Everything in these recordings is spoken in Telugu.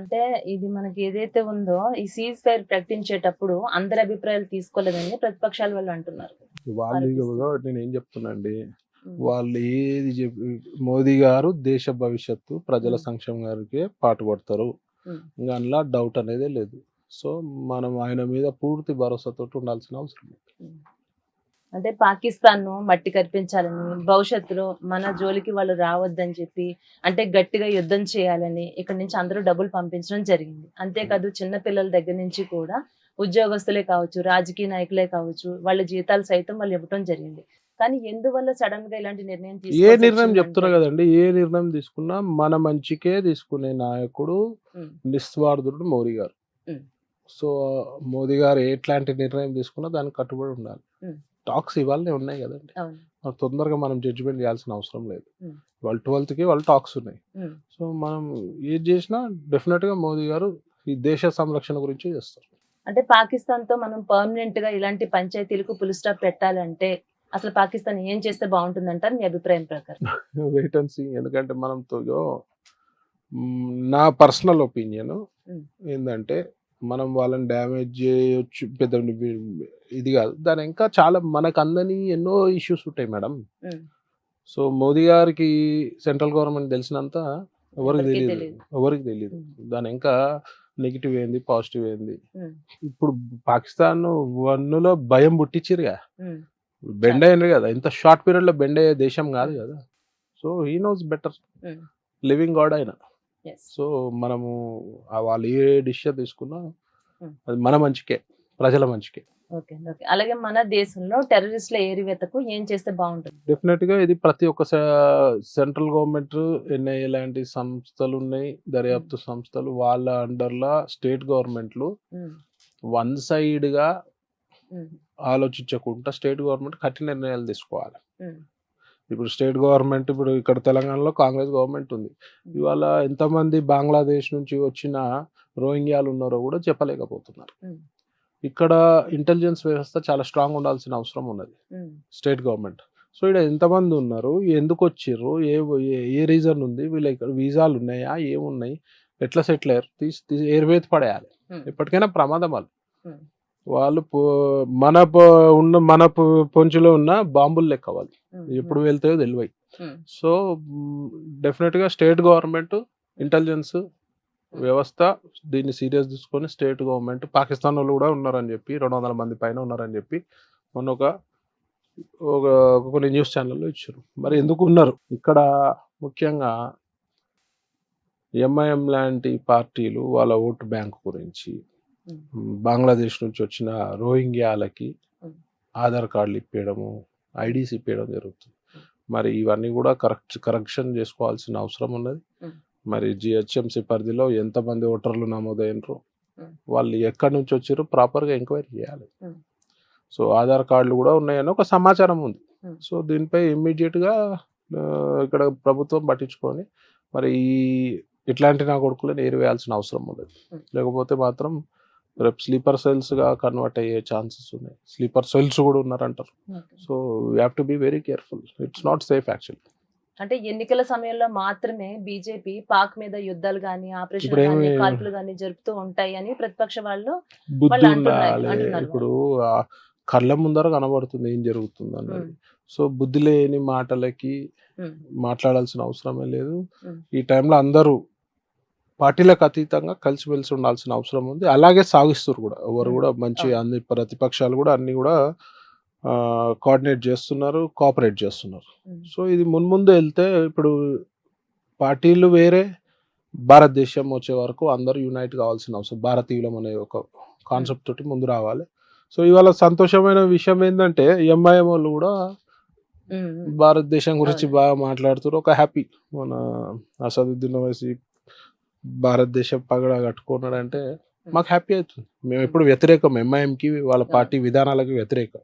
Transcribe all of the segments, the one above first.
అంటే ఇది మనకి ఏదైతే ఉందో ఈ సీజ్ ఫైర్ ప్రకటించేటప్పుడు అందరి అభిప్రాయాలు తీసుకోలేదని ప్రతిపక్షాల వాళ్ళు అంటున్నారు. వాళ్ళు ఆరోపిస్తున్నారు. నేనేం చెప్తున్నా అండి, హ్మ్. వాళ్ళు ఏది మోదీ గారు దేశ భవిష్యత్తు ప్రజల సంక్షేమం గారికి పాటుపడతారు. హ్మ్. ఇంకా అందులో డౌట్ అనేదే లేదు. సో మనం ఆయన మీద పూర్తి భరోసాతో ఉండాల్సిన అవసరం లేదు. హ్మ్. అంటే పాకిస్తాన్‌ను మట్టి కరిపించాలని, భవిష్యత్తులో మన జోలికి వాళ్ళు రావద్దని చెప్పి, అంటే గట్టిగా యుద్ధం చేయాలని ఇక్కడి నుంచి అందరూ డబ్బులు పంపించడం జరిగింది. అంతేకాదు చిన్న పిల్లల దగ్గర నుంచి కూడా ఉద్యోగస్తులే కావచ్చు, రాజకీయ నాయకులే కావచ్చు, వాళ్ళ జీతాలు సైతం వాళ్ళు ఇవ్వటం జరిగింది. కానీ ఎందువల్ల సడెన్‌గా ఇలాంటి నిర్ణయం ఏ నిర్ణయం తీసుకోవాల్సొచ్చిందంటే చెప్తున్నా కదండి, ఏ నిర్ణయం తీసుకున్నా మన మంచికే తీసుకునే నాయకుడు హ్మ్. నిస్వార్థుడు మోదీ గారు. హ్మ్. సో మోదీ గారు ఎట్లాంటి నిర్ణయం తీసుకున్నా దానికి కట్టుబడి ఉండాలి. హ్మ్. టాక్స్ ఇవాళనే ఉన్నాయి కదండి, అవును. తొందరగా మనం జడ్జిమెంట్ చేయాల్సిన అవసరం లేదు. హ్మ్. వాళ్ళు 12కి వాళ్ళు టాక్స్ ఉన్నాయి. హ్మ్. సో మనం ఏది చేసినా డెఫినెట్గా మోదీ గారు ఈ దేశ సంరక్షణ గురించి చేస్తారు. అంటే పాకిస్తాన్‌తో మనం పర్మనెంట్‌గా ఇలాంటి పంచాయతీలకు ఫుల్ స్టాప్ పెట్టాలంటే అసలు పాకిస్తాన్ ఏం చేస్తే బావుంటుందంటారు మీ అభిప్రాయం ప్రకారం? Wait and see. ఎందుకంటే మనం నా పర్సనల్ ఒపీనియన్ హ్మ్. ఏంటంటే, మనం వాళ్ళని డ్యామేజ్ చేయొచ్చు, పెద్ద ఇది కాదు. దాని ఇంకా చాలా మనకు అందని ఎన్నో ఇష్యూస్ ఉంటాయి మేడం. హ్మ్. సో మోదీ గారికి సెంట్రల్ గవర్నమెంట్ తెలిసినంత ఎవరికి ఎవరికీ తెలియదు, తెలీదు. ఎవరికి తెలియదు. హ్మ్. దాని ఇంకా నెగిటివ్ ఏంది, పాజిటివ్ ఏంది. హ్మ్. ఇప్పుడు పాకిస్తాన్ వన్నులో భయం పుట్టించిరుగా, హ్మ్. బెండ్ చాలా. అయ్యిండ్రు కదా. ఇంత షార్ట్ పీరియడ్ లో బెండ్ అయ్యే దేశం కాదు హ్మ్. కదా. సో హీ నోస్ బెటర్, హ్మ్. లివింగ్ గాడ్ ఆయన. యెస్. సో మనము వాళ్ళు ఏ డిసిషన్ తీసుకున్నా హ్మ్. అది మన మంచికే, ప్రజల మంచికే. ఓకే. ఓకే. అలాగే మన దేశంలో టెర్రరిస్టుల ఏరివేతకు ఏం చేస్తే బావుంటుంది? డెఫినెట్‌గా ఇది ప్రతి ఒక్క సెంట్రల్ గవర్నమెంట్, ఎన్ఐఏ లాంటి సంస్థలున్నాయి, హ్మ్. దర్యాప్తు సంస్థలు. వాళ్ళ అండర్‌ల స్టేట్ గవర్నమెంట్‌లు హ్మ్. వన్ సైడ్‌గా హ్మ్. ఆలోచించకుండా స్టేట్ గవర్నమెంట్ కఠిన నిర్ణయాలు తీసుకోవాలి. హ్మ్. ఇప్పుడు స్టేట్ గవర్నమెంట్, ఇప్పుడు ఇక్కడ తెలంగాణలో కాంగ్రెస్ గవర్నమెంట్ ఉంది. హ్మ్. ఇవాళ ఎంతమంది బంగ్లాదేశ్ నుంచి వచ్చిన రోహింగ్యాలు ఉన్నారో కూడా చెప్పలేకపోతున్నారు. హ్మ్. ఇక్కడ ఇంటెలిజెన్స్ వ్యవస్థ చాలా స్ట్రాంగ్ ఉండాల్సిన అవసరం ఉన్నది, హ్మ్. State government. సో ఇక్కడ ఎంతమంది ఉన్నారు, ఎందుకు వచ్చిర్రు, ఏ రీజన్ ఉంది, వీళ్ళ ఇక్కడ వీసాలు ఉన్నాయా, ఏమున్నాయి, ఎట్లా సెటిల్ అయ్యారు, తీసి ఏరువేతి పడేయాలి. హ్మ్. ఎప్పటికైనా ప్రమాదం వాళ్ళు. హ్మ్. వాళ్ళు మన పొంచులో ఉన్న బాంబులు లెక్క వాళ్ళు, హ్మ్. ఎప్పుడు హ్మ్. వెళ్తాయో తెలివై. హ్మ్. సో డెఫినెట్గా స్టేట్ గవర్నమెంట్, ఇంటెలిజెన్స్ హ్మ్. వ్యవస్థ దీన్ని సీరియస్ తీసుకొని స్టేట్ గవర్నమెంట్, పాకిస్తాన్ వాళ్ళు కూడా ఉన్నారని చెప్పి 200 మంది పైన ఉన్నారని చెప్పి మొన్న ఒక కొన్ని న్యూస్ ఛానల్లో ఇచ్చారు. మరి ఎందుకు ఉన్నారు ఇక్కడ? ముఖ్యంగా ఎంఐఎం లాంటి పార్టీలు వాళ్ళ ఓటు బ్యాంకు గురించి, హ్మ్. బంగ్లాదేశ్ నుంచి వచ్చిన రోహింగ్యాలకి హ్మ్. ఆధార్ కార్డులు ఇప్పించడము, ఐడీస్ ఇప్పించడం జరుగుతుంది. హ్మ్. మరి ఇవన్నీ కూడా కరెక్షన్ చేసుకోవాల్సిన అవసరం ఉన్నది. హ్మ్. మరి జిహెచ్ఎంసీ పరిధిలో ఎంతమంది ఓటర్లు నమోదైనరు, హ్మ్. వాళ్ళు ఎక్కడి నుంచి వచ్చారో ప్రాపర్గా ఎంక్వైరీ చేయాలి. హ్మ్. సో ఆధార్ కార్డులు కూడా ఉన్నాయని ఒక సమాచారం ఉంది. హ్మ్. సో దీనిపై ఇమ్మీడియట్గా ఇక్కడ ప్రభుత్వం పట్టించుకొని మరి ఇట్లాంటి నా కొడుకులను ఏరివేయాల్సిన అవసరం ఉన్నది. హ్మ్. లేకపోతే మాత్రం రేపు స్లీపర్ సెల్స్గా కన్వర్ట్ అయ్యే ఛాన్సెస్ ఉన్నాయి. స్లీపర్ సెల్స్ కూడా ఉన్నారంటారు. Okay. So you have to be very careful. It's not safe actually. అంటే ఎన్నికల సమయంలో మాత్రమే బీజేపీ పాక్ మీద యుద్ధాలు గాని, ఆపరేషన్‌లు ఇప్పుడు గాని, ఏమి కాల్పులు గాని జరుపుతూ ఉంటాయి అని ప్రతిపక్ష వాళ్ళు బుద్ధి వాళ్ళు ఉండాలి. అంటున్నారు ఇప్పుడు వాళ్ళు. కళ్ళ ముందర కనబడుతుంది ఏం జరుగుతుంది అన్నది. హ్మ్. సో బుద్ధి లేని మాటలకి హ్మ్. మాట్లాడాల్సిన అవసరమే లేదు. హ్మ్. ఈ టైంలో అందరూ పార్టీలకు అతీతంగా కలిసిమెలిసి ఉండాల్సిన అవసరం ఉంది. అలాగే సాగిస్తారు కూడా. ఎవరు హ్మ్. కూడా మంచి అవును. అన్ని ప్రతిపక్షాలు కూడా అన్ని కూడా కోఆర్డినేట్ చేస్తున్నారు, కోఆపరేట్ చేస్తున్నారు. హ్మ్. సో ఇది మున్ముందు వెళ్తే ఇప్పుడు పార్టీలు వేరే, భారతదేశం వచ్చే వరకు అందరూ యునైట్ కావాల్సిన అవసరం, భారతీయులం అనే ఒక హ్మ్. కాన్సెప్ట్ తోటి ముందు రావాలి. సో ఇవాళ సంతోషమైన విషయం ఏంటంటే ఎంఐఎం వాళ్ళు కూడా హ్మ్. హ్మ్. భారతదేశం గురించి అవునండి. బాగా మాట్లాడుతారు. ఒక హ్యాపీ, మన అసదుద్దీన్ ఓవైసీ భారతదేశం పగడ కట్టుకున్నాడంటే హ్మ్. మాకు హ్యాపీ అవుతుంది. మేము హ్మ్. ఎప్పుడు వ్యతిరేకం ఎంఐఎంకి, వాళ్ళ అవును. పార్టీ విధానాలకు వ్యతిరేకం.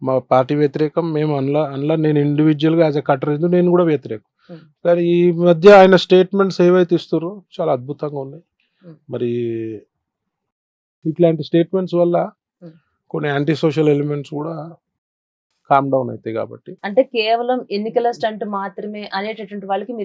మా పార్టీ వ్యతిరేకం. మేము అందులో నేను ఇండివిజువల్గా యాజ్ ఎ కట్టరేందు నేను కూడా వ్యతిరేకం. హ్మ్. కానీ ఈ మధ్య ఆయన స్టేట్మెంట్స్ ఏవైతే ఇస్తారో చాలా అద్భుతంగా ఉన్నాయి. హ్మ్. మరి ఇట్లాంటి స్టేట్మెంట్స్ వల్ల హ్మ్. కొన్ని యాంటీ సోషల్ ఎలిమెంట్స్ కూడా కామ్ డౌన్ అవుతాయి కాబట్టి అంటే కేవలం ఎన్నికల స్టంట్ మాత్రమే అనేటటువంటి వాళ్ళకి మీరు